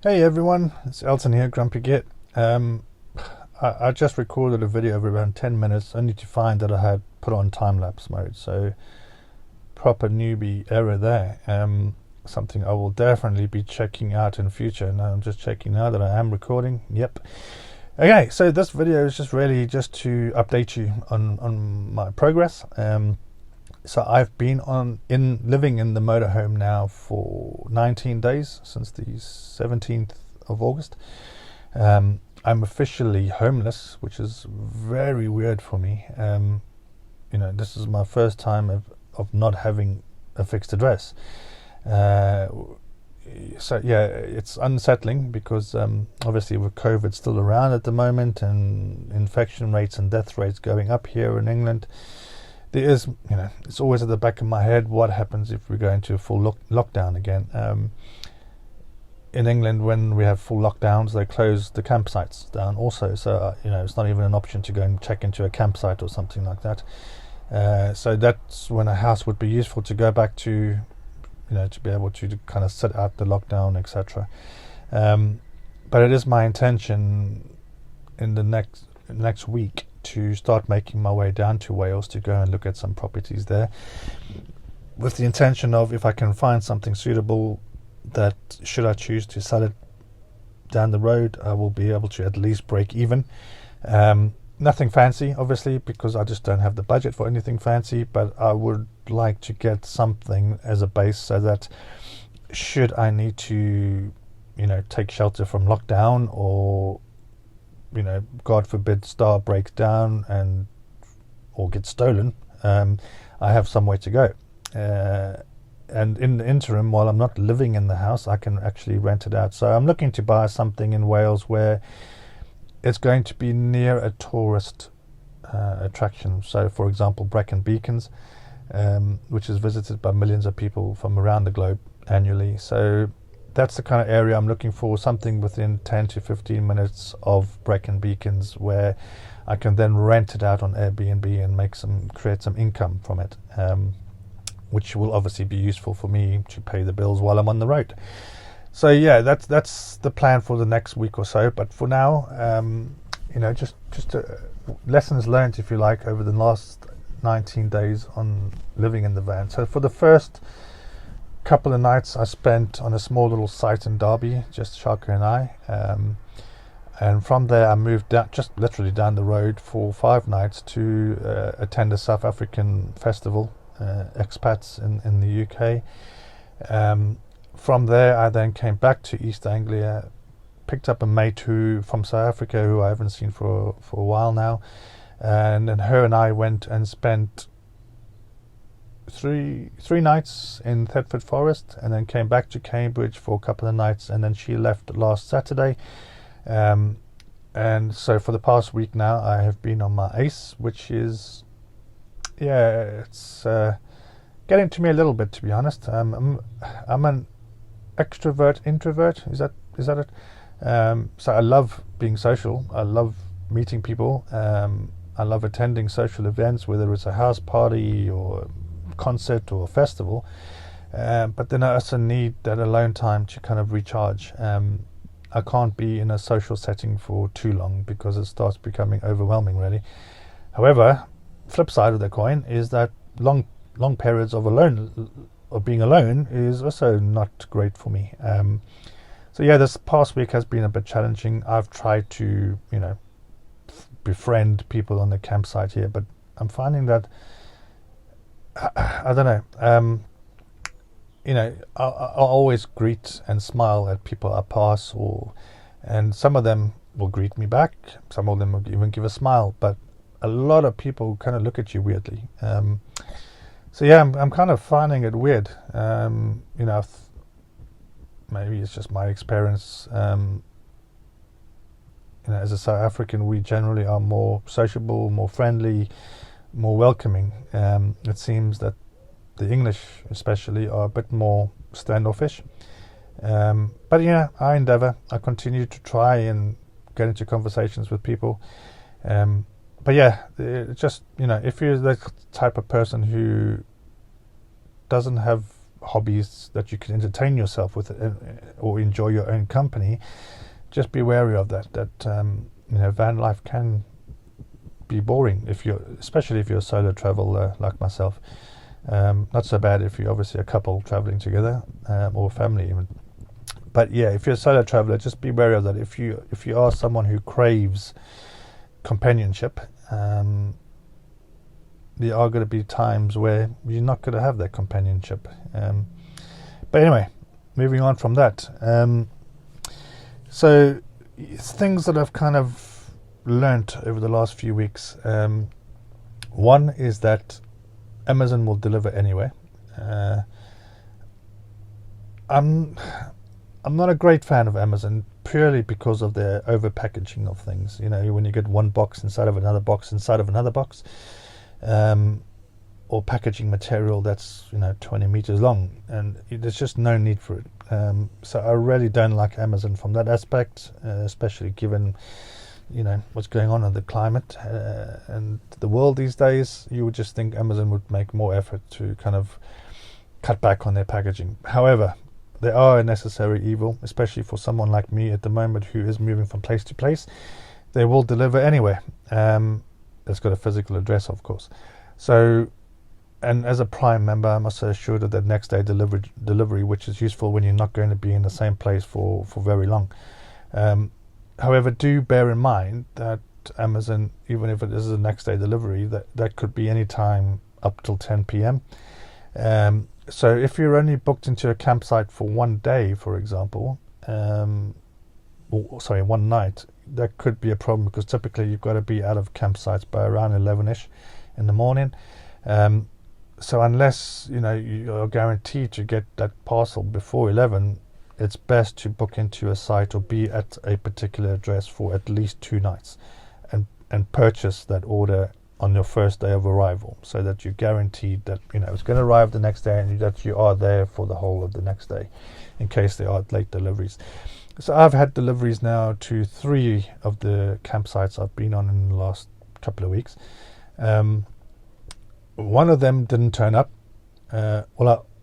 Hey everyone, it's Elton here, Grumpy Git. Um, I just recorded a video of around 10 minutes only to find that I had put on time-lapse mode, so proper newbie error there. Something I will definitely be checking out in future. Now I'm just checking now that I am recording. Yep. Okay, so this video is just really just to update you on my progress. So I've been living in the motorhome now for 19 days since the 17th of August. I'm officially homeless, which is very weird for me. This is my first time of not having a fixed address. So yeah, it's unsettling because obviously with COVID still around at the moment and infection rates and death rates going up here in England, there is, it's always at the back of my head, what happens if we go into a full lockdown again. In England, when we have full lockdowns, they close the campsites down also. So, it's not even an option to go and check into a campsite or something like that. So that's when a house would be useful to go back to, to be able to kind of sit out the lockdown, etc. But it is my intention in the next week to start making my way down to Wales to go and look at some properties there, with the intention of, if I can find something suitable, that should I choose to sell it down the road, I will be able to at least break even. Nothing fancy, obviously, because I just don't have the budget for anything fancy, but I would like to get something as a base so that should I need to, take shelter from lockdown, or God forbid, Star breaks down or gets stolen, I have somewhere to go. And in the interim, while I'm not living in the house, I can actually rent it out. So I'm looking to buy something in Wales where it's going to be near a tourist attraction. So, for example, Brecon Beacons, which is visited by millions of people from around the globe annually. So that's the kind of area I'm looking for, something within 10 to 15 minutes of Brecon Beacons, where I can then rent it out on Airbnb and create some income from it, which will obviously be useful for me to pay the bills while I'm on the road. So yeah, that's the plan for the next week or so. But for now, just lessons learned, if you like, over the last 19 days on living in the van. So for the first couple of nights I spent on a small little site in Derby, just Shaka and I, and from there I moved down, just literally down the road, for 5 nights to attend a South African festival, expats in the UK. From there I then came back to East Anglia, picked up a mate from South Africa who I haven't seen for a while now, and then her and I went and spent three nights in Thetford Forest, and then came back to Cambridge for a couple of nights, and then she left last Saturday. And so for the past week now I have been on my ace, which is, it's getting to me a little bit, to be honest. I'm an extrovert introvert. Is that it? So I love being social. I love meeting people. I love attending social events, whether it's a house party or concert or festival, but then I also need that alone time to kind of recharge. I can't be in a social setting for too long because it starts becoming overwhelming, really. However, flip side of the coin is that long periods of being alone is also not great for me. So yeah, this past week has been a bit challenging. I've tried to befriend people on the campsite here, but I'm finding that I don't know. I'll always greet and smile at people I pass, and some of them will greet me back. Some of them will even give a smile, but a lot of people kind of look at you weirdly. So yeah, I'm kind of finding it weird. Maybe it's just my experience. As a South African, we generally are more sociable, more friendly, more welcoming. It seems that the English especially are a bit more standoffish. But I endeavour. I continue to try and get into conversations with people. But yeah, just if you're the type of person who doesn't have hobbies that you can entertain yourself with, or enjoy your own company, just be wary of that. Van life can be boring especially if you're a solo traveler like myself. Not so bad if you're obviously a couple traveling together, or family even. But yeah, if you're a solo traveler, just be wary of that. If you are someone who craves companionship, there are going to be times where you're not going to have that companionship. But anyway, moving on from that. So things that I've kind of learnt over the last few weeks. One is that Amazon will deliver anywhere. I'm not a great fan of Amazon, purely because of their over packaging of things. When you get one box inside of another box inside of another box, or packaging material that's 20 meters long, and there's just no need for it. So I really don't like Amazon from that aspect, especially given what's going on in the climate and the world these days. You would just think Amazon would make more effort to kind of cut back on their packaging. However, they are a necessary evil, especially for someone like me at the moment who is moving from place to place. They will deliver anywhere. It's got a physical address, of course. So, and as a Prime member, I'm also assured of that next day delivery, which is useful when you're not going to be in the same place for very long. However, do bear in mind that Amazon, even if it is a next day delivery, that could be any time up till 10 p.m. So if you're only booked into a campsite for one day, for example, one night, that could be a problem, because typically you've got to be out of campsites by around 11ish in the morning. So unless you are guaranteed to get that parcel before 11, it's best to book into a site or be at a particular address for at least 2 nights, and purchase that order on your first day of arrival, so that you're guaranteed that it's going to arrive the next day, and that you are there for the whole of the next day, in case there are late deliveries. So I've had deliveries now to 3 of the campsites I've been on in the last couple of weeks. One of them didn't turn up. I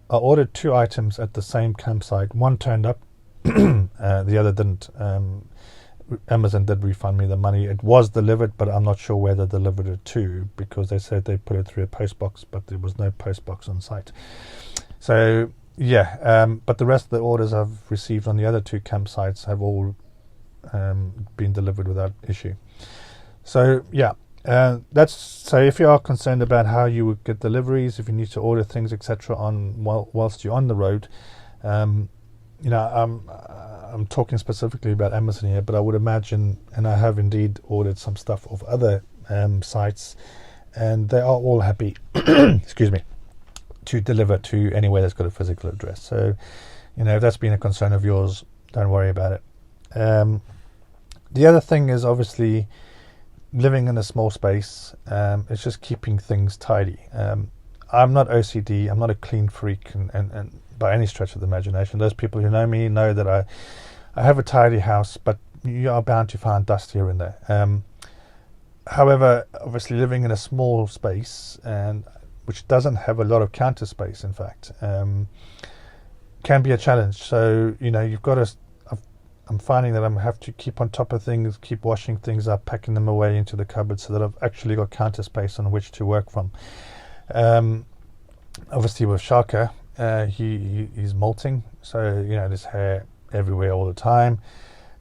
ordered 2 items at the same campsite. One turned up, the other didn't. Amazon did refund me the money. It was delivered, but I'm not sure where they delivered it to, because they said they put it through a post box, but there was no post box on site. So yeah, but the rest of the orders I've received on the other 2 campsites have all been delivered without issue. So yeah, so if you are concerned about how you would get deliveries, if you need to order things, etc., whilst you're on the road, I'm talking specifically about Amazon here, but I would imagine, and I have indeed ordered some stuff of other sites, and they are all happy excuse me, to deliver to anywhere that's got a physical address. So if that's been a concern of yours, don't worry about it. The other thing is, obviously, living in a small space, it's just keeping things tidy. I'm not OCD, I'm not a clean freak, and by any stretch of the imagination. Those people who know me know that I have a tidy house, but you are bound to find dust here and there. However, obviously living in a small space, and which doesn't have a lot of counter space, in fact, can be a challenge. So you've got to. I'm finding that I have to keep on top of things, keep washing things up, packing them away into the cupboard, so that I've actually got counter space on which to work from. Obviously with Shaka, he's molting, so there's hair everywhere all the time.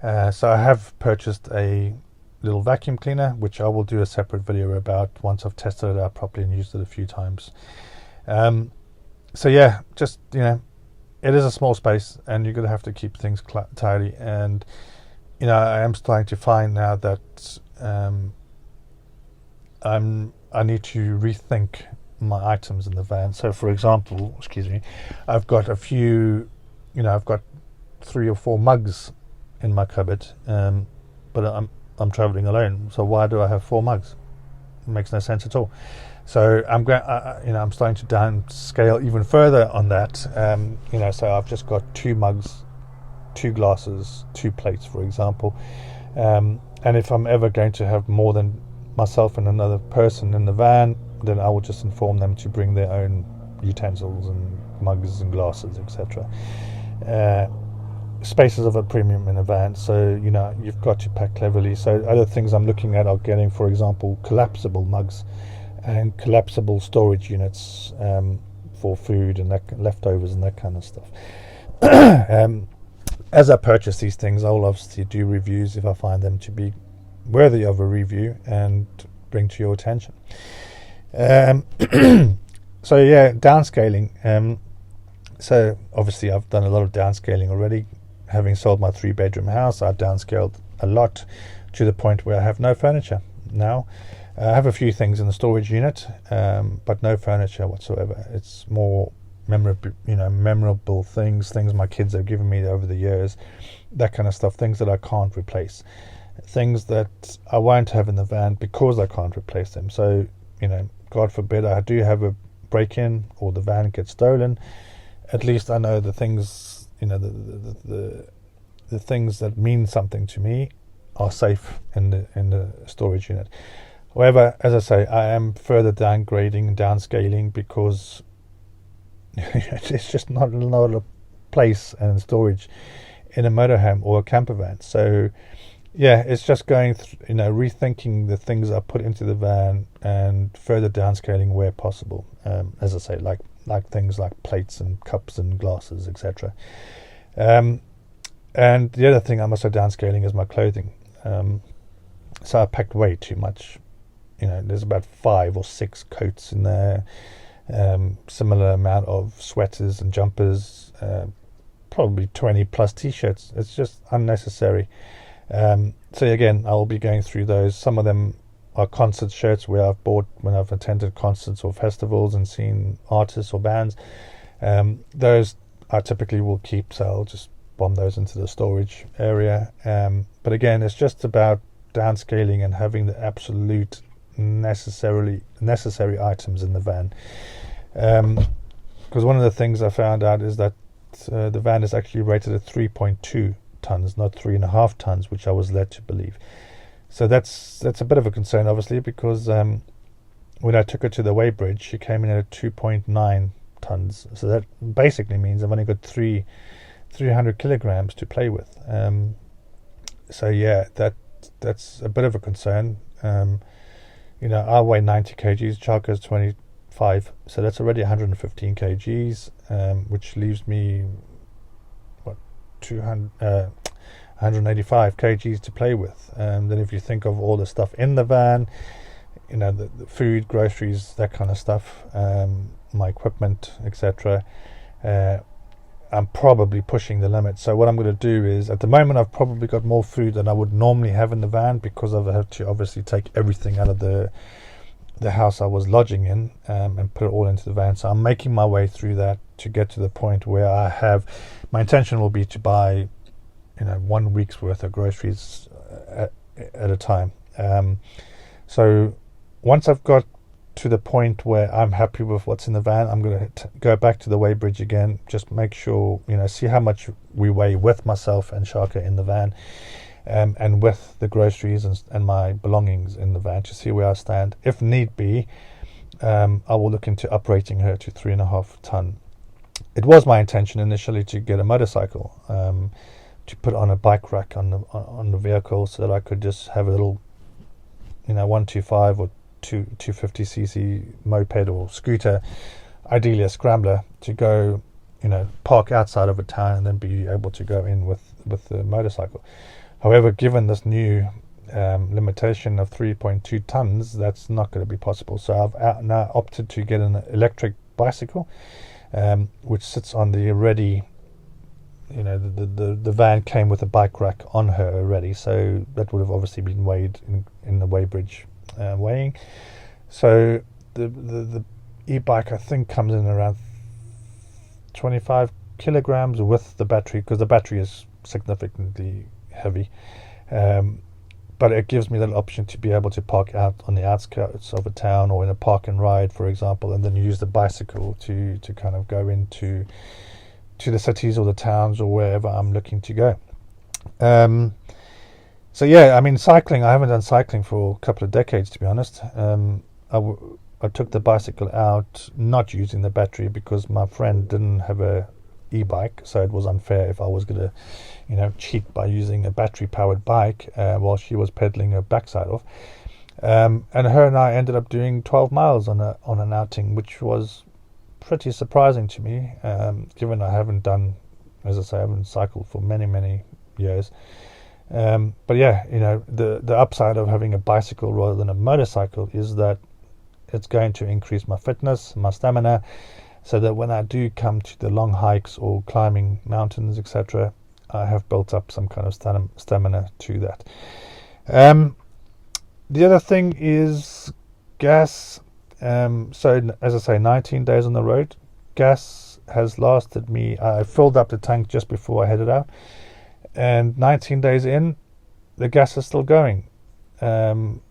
So I have purchased a little vacuum cleaner, which I will do a separate video about once I've tested it out properly and used it a few times. So yeah, just it is a small space, and you're going to have to keep things tidy. And I am starting to find now that I need to rethink my items in the van. So for example, I've got a few, I've got 3 or 4 mugs in my cupboard, but I'm traveling alone, so why do I have 4 mugs? It makes no sense at all. So I'm going, I'm starting to downscale even further on that. So I've just got 2 mugs, 2 glasses, 2 plates, for example. And if I'm ever going to have more than myself and another person in the van, then I will just inform them to bring their own utensils and mugs and glasses, etc. Space is of a premium in a van, so you've got to pack cleverly. So other things I'm looking at are getting, for example, collapsible mugs and collapsible storage units for food and leftovers and that kind of stuff. As I purchase these things, I will obviously do reviews if I find them to be worthy of a review and bring to your attention. So yeah, downscaling. So obviously I've done a lot of downscaling already. Having sold my 3-bedroom house, I've downscaled a lot to the point where I have no furniture now. I have a few things in the storage unit, but no furniture whatsoever. It's more memorable things my kids have given me over the years, that kind of stuff, things that I can't replace, things that I won't have in the van because I can't replace them. So, God forbid I do have a break-in or the van gets stolen, at least I know the things, the things that mean something to me are safe in the storage unit. However, as I say, I am further downscaling because it's just not a lot of place and storage in a motorhome or a camper van. So yeah, it's just going rethinking the things I put into the van and further downscaling where possible. As I say, like things like plates and cups and glasses, etc. And the other thing I'm also downscaling is my clothing. So I packed way too much. There's about 5 or 6 coats in there, similar amount of sweaters and jumpers, probably 20 plus t-shirts. It's just unnecessary. So again, I will be going through those. Some of them are concert shirts where I've bought when I've attended concerts or festivals and seen artists or bands. Those I typically will keep, so I'll just bomb those into the storage area. But again, it's just about downscaling and having the absolute necessary items in the van. Because one of the things I found out is that the van is actually rated at 3.2 tons, not 3.5 tons, which I was led to believe. So that's a bit of a concern, obviously, because when I took it to the weighbridge, she came in at 2.9 tons. So that basically means I've only got 300 kilograms to play with. So yeah, that's a bit of a concern. I weigh 90 kgs, Chalka's 25, so that's already 115 kgs, which leaves me 185 kgs to play with. Then if you think of all the stuff in the van, the food, groceries, that kind of stuff, my equipment, etc., I'm probably pushing the limit. So what I'm going to do is, at the moment I've probably got more food than I would normally have in the van, because I've had to obviously take everything out of the house I was lodging in, and put it all into the van. So I'm making my way through that to get to the point where my intention will be to buy 1 week's worth of groceries at a time. So once I've got to the point where I'm happy with what's in the van, I'm going to go back to the weighbridge again, just make sure, see how much we weigh with myself and Shaka in the van, and with the groceries and my belongings in the van, to see where I stand. If need be, I will look into uprating her to 3.5 ton. It was my intention initially to get a motorcycle, to put on a bike rack on the vehicle, so that I could just have a little 125 or 250cc moped or scooter, ideally a scrambler, to go park outside of a town and then be able to go in with the motorcycle. However, given this new limitation of 3.2 tons, that's not going to be possible. So I've now opted to get an electric bicycle, which sits on the already, the van came with a bike rack on her already, so that would have obviously been weighed in the weighbridge weighing. So the e-bike, I think, comes in around 25 kilograms with the battery, because the battery is significantly heavy. But it gives me that option to be able to park out on the outskirts of a town or in a park and ride, for example, and then use the bicycle to kind of go into the cities or the towns or wherever I'm looking to go. So yeah, I mean, cycling, I haven't done cycling for a couple of decades, to be honest. I I took the bicycle out, not using the battery because my friend didn't have a e-bike, so it was unfair if I was going to, cheat by using a battery-powered bike while she was pedaling her backside off. And her and I ended up doing 12 miles on an outing, which was pretty surprising to me, given I haven't done, as I say, I haven't cycled for many, many years. But yeah, the upside of having a bicycle rather than a motorcycle is that it's going to increase my fitness, my stamina, so that when I do come to the long hikes or climbing mountains, etc., I have built up some kind of stamina to that. The other thing is gas. So as I say, 19 days on the road. Gas has lasted me. I filled up the tank just before I headed out, and 19 days in, the gas is still going,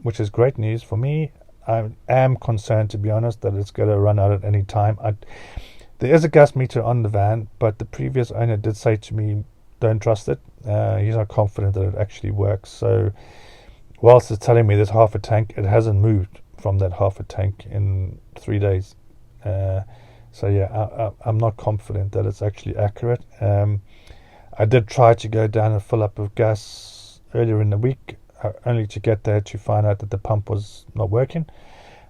which is great news for me. I am concerned, to be honest, that it's going to run out at any time. There is a gas meter on the van, but the previous owner did say to me, don't trust it. He's not confident that it actually works. So whilst it's telling me there's half a tank, it hasn't moved from that half a tank in 3 days. So yeah, I'm not confident that it's actually accurate. I did try to go down and fill up with gas earlier in the week, only to get there to find out that the pump was not working.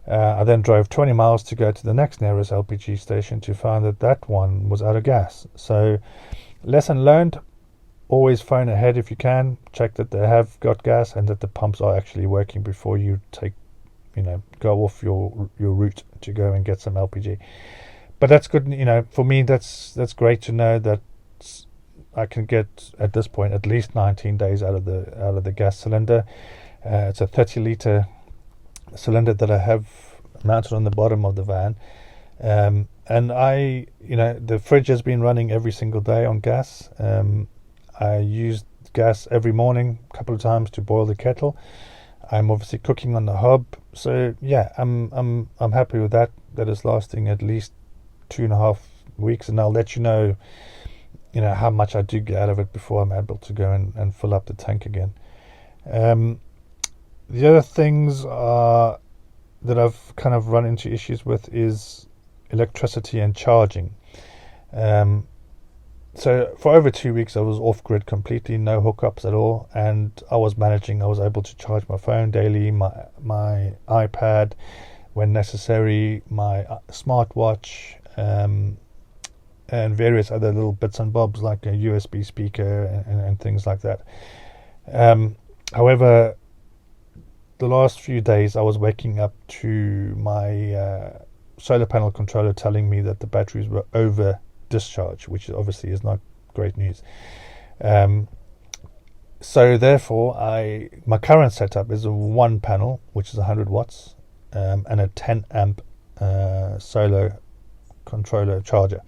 I then drove 20 miles to go to the next nearest LPG station to find that one was out of gas. So lesson learned, always phone ahead if you can, check that they have got gas and that the pumps are actually working before you go off your route to go and get some LPG. But that's good, for me that's great to know that I can get at this point at least 19 days out of the gas cylinder. It's a 30-litre cylinder that I have mounted on the bottom of the van, and the fridge has been running every single day on gas. I use gas every morning, a couple of times to boil the kettle. I'm obviously cooking on the hob, so yeah, I'm happy with that. That is lasting at least 2.5 weeks, and I'll let you know how much I do get out of it before I'm able to go and fill up the tank again. The other things that I've kind of run into issues with is electricity and charging. So for over 2 weeks I was off-grid completely, no hookups at all, and I was able to charge my phone daily, my iPad when necessary, my smartwatch, and various other little bits and bobs like a USB speaker and things like that. However, the last few days I was waking up to my solar panel controller telling me that the batteries were over discharge, which obviously is not great news. So therefore my current setup is a one panel, which is 100 watts, and a 10 amp solar controller charger.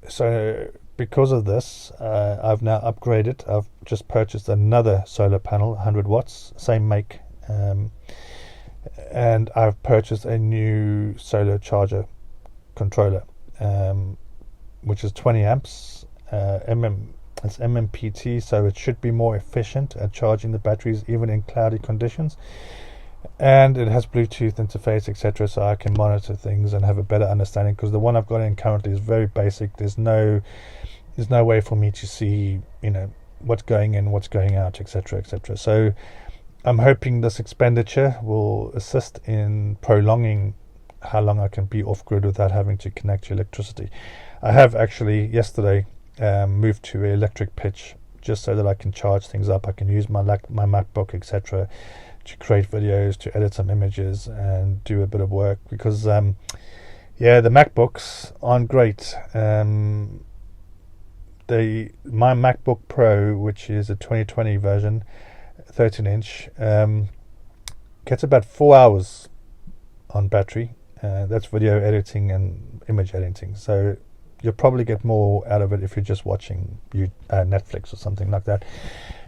So because of this, I've now upgraded. I've just purchased another solar panel, 100 watts, same make, and I've purchased a new solar charger controller, which is 20 amps. It's MMPT, so it should be more efficient at charging the batteries even in cloudy conditions. And it has Bluetooth interface, etc., so I can monitor things and have a better understanding, because the one I've got in currently is very basic. There's no way for me to see what's going in, what's going out, etc., etc. So I'm hoping this expenditure will assist in prolonging how long I can be off-grid without having to connect to electricity. I have actually yesterday moved to an electric pitch just so that I can charge things up. I can use my MacBook, etc., to create videos, to edit some images and do a bit of work, because the MacBooks aren't great. My MacBook Pro, which is a 2020 version, 13-inch, gets about 4 hours on battery. That's video editing and image editing, so you'll probably get more out of it if you're just watching Netflix or something like that.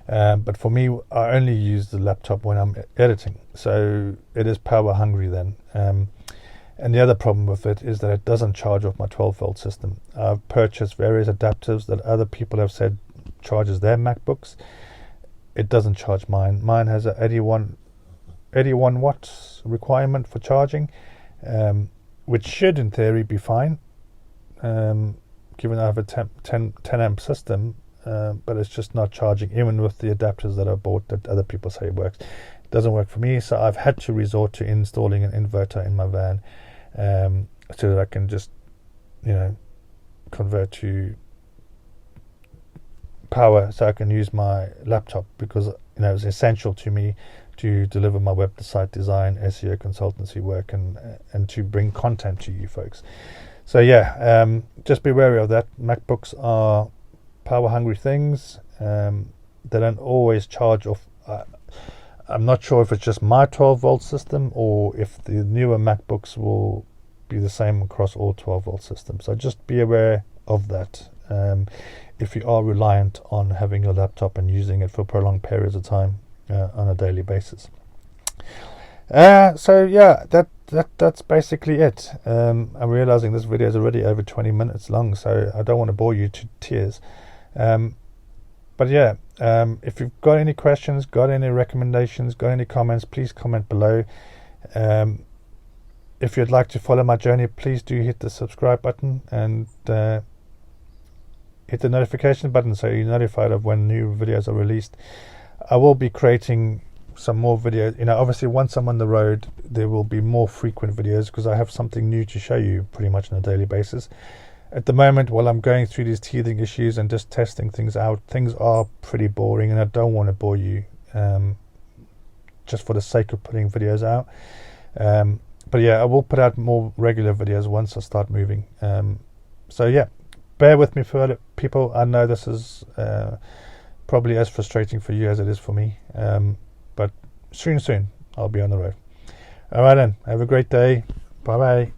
But for me, I only use the laptop when I'm editing, so it is power hungry then. And the other problem with it is that it doesn't charge off my 12-volt system. I've purchased various adapters that other people have said charges their MacBooks. It doesn't charge mine. Mine has a 81 81 watts requirement for charging, which should in theory be fine, given I have a 10 amp system, but it's just not charging, even with the adapters that I bought that other people say works. It doesn't work for me, so I've had to resort to installing an inverter in my van, so that I can just, convert to power so I can use my laptop, because it's essential to me to deliver my website design, SEO consultancy work, and to bring content to you folks. So just be wary of that. MacBooks are power hungry things. They don't always charge off. I'm not sure if it's just my 12-volt system or if the newer MacBooks will be the same across all 12-volt systems. So just be aware of that if you are reliant on having your laptop and using it for prolonged periods of time on a daily basis. That's basically it. I'm realizing this video is already over 20 minutes long, so I don't want to bore you to tears. If you've got any questions, got any recommendations, got any comments, please comment below. If you'd like to follow my journey, please do hit the subscribe button and hit the notification button so you're notified of when new videos are released. I will be creating some more videos. Obviously once I'm on the road, there will be more frequent videos because I have something new to show you pretty much on a daily basis. At the moment, while I'm going through these teething issues and just testing things out, things are pretty boring, and I don't want to bore you just for the sake of putting videos out. I will put out more regular videos once I start moving. Bear with me for it, people. I know this is probably as frustrating for you as it is for me, but soon I'll be on the road. All right then, have a great day. Bye bye.